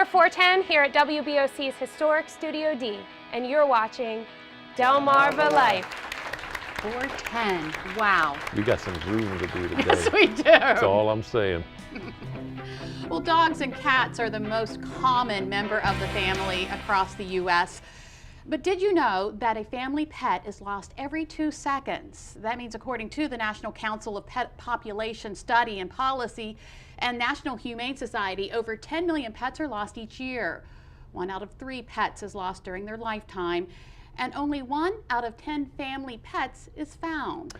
We're 410 here at WBOC's historic Studio D, and you're watching Delmarva Life. 410, wow. We got some grooving to do today. Yes, we do. That's all I'm saying. Well, dogs and cats are the most common member of the family across the U.S. But did you know that a family pet is lost every 2 seconds? That means, according to the National Council of Pet Population Study and Policy and National Humane Society, over 10 million pets are lost each year. 1 out of 3 pets is lost during their lifetime, and only 1 out of 10 family pets is found.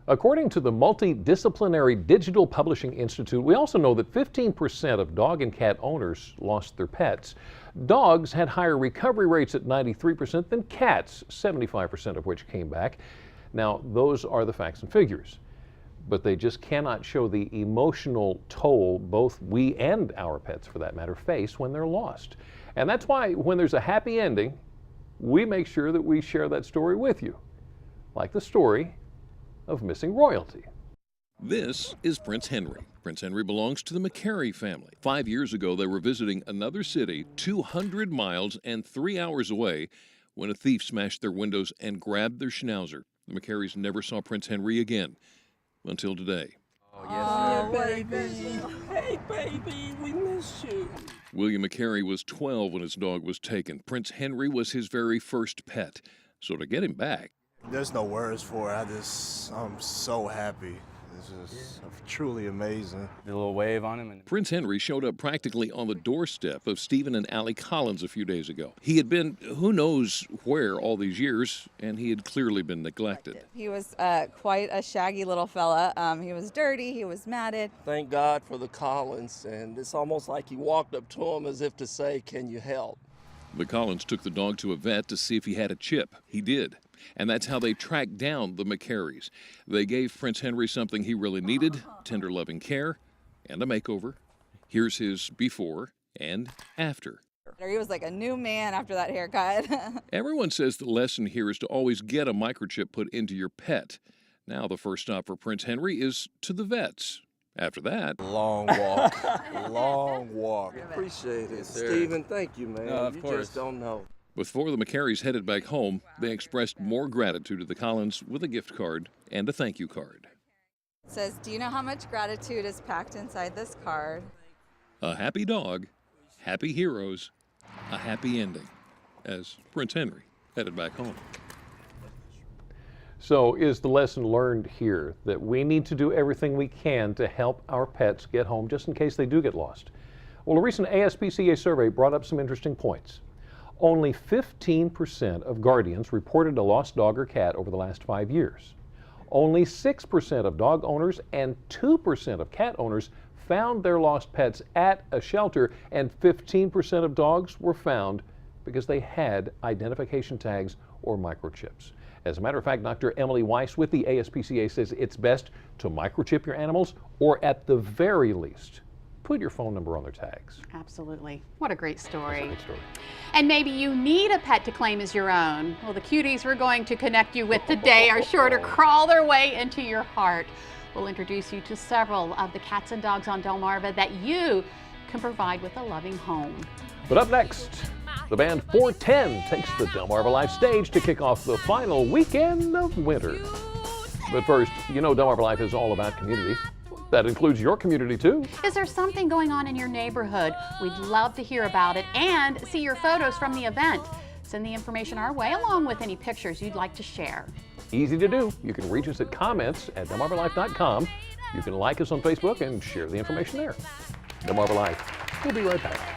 According to the Multidisciplinary Digital Publishing Institute, we also know that 15% of dog and cat owners lost their pets. Dogs had higher recovery rates at 93% than cats, 75% of which came back. Now, those are the facts and figures, but they just cannot show the emotional toll both we and our pets, for that matter, face when they're lost. And that's why when there's a happy ending, we make sure that we share that story with you, like the story of missing royalty. This is Prince Henry. Prince Henry belongs to the McCary family. 5 years ago, they were visiting another city 200 miles and 3 hours away when a thief smashed their windows and grabbed their schnauzer. The McCarys never saw Prince Henry again until today. Oh, baby. Hey, baby, we miss you. William McCary was 12 when his dog was taken. Prince Henry was his very first pet. So to get him back, there's no words for it. I'm so happy. It's just truly amazing. Did a little wave on him. Prince Henry showed up practically on the doorstep of Stephen and Allie Collins a few days ago. He had been who knows where all these years, and he had clearly been neglected. He was quite a shaggy little fella. He was dirty, he was matted. Thank God for the Collins, and it's almost like he walked up to him as if to say, "Can you help?" The Collins took the dog to a vet to see if he had a chip. He did. And that's how they tracked down the McCarys. They gave Prince Henry something he really needed, tender loving care, and a makeover. Here's his before and after. He was like a new man after that haircut. Everyone says the lesson here is to always get a microchip put into your pet. Now the first stop for Prince Henry is to the vets. After that, long walk. Long walk. Appreciate it. Yes, sir. Stephen, thank you, man. Of you course. just don't know. before the McCarys headed back home, they expressed more gratitude to the Collins with a gift card and a thank you card. It says, "Do you know how much gratitude is packed inside this card?" A happy dog, happy heroes, a happy ending, as Prince Henry headed back home. So is the lesson learned here that we need to do everything we can to help our pets get home just in case they do get lost? Well, a recent ASPCA survey brought up some interesting points. Only 15% of guardians reported a lost dog or cat over the last 5 years. Only 6% of dog owners and 2% of cat owners found their lost pets at a shelter, and 15% of dogs were found because they had identification tags or microchips. As a matter of fact, Dr. Emily Weiss with the ASPCA says it's best to microchip your animals, or at the very least, put your phone number on their tags. Absolutely. What a great story. That's a great story. And maybe you need a pet to claim as your own. Well, the cuties we're going to connect you with today are sure to crawl their way into your heart. We'll introduce you to several of the cats and dogs on Delmarva that you can provide with a loving home. But up next, the band 410 takes the Delmarva Life stage to kick off the final weekend of winter. But first, you know Delmarva Life is all about community. That includes your community too. Is there something going on in your neighborhood? We'd love to hear about it and see your photos from the event. Send the information our way along with any pictures you'd like to share. Easy to do. You can reach us at comments@delmarvalife.com. You can like us on Facebook and share the information there. Delmarva Life. We'll be right back.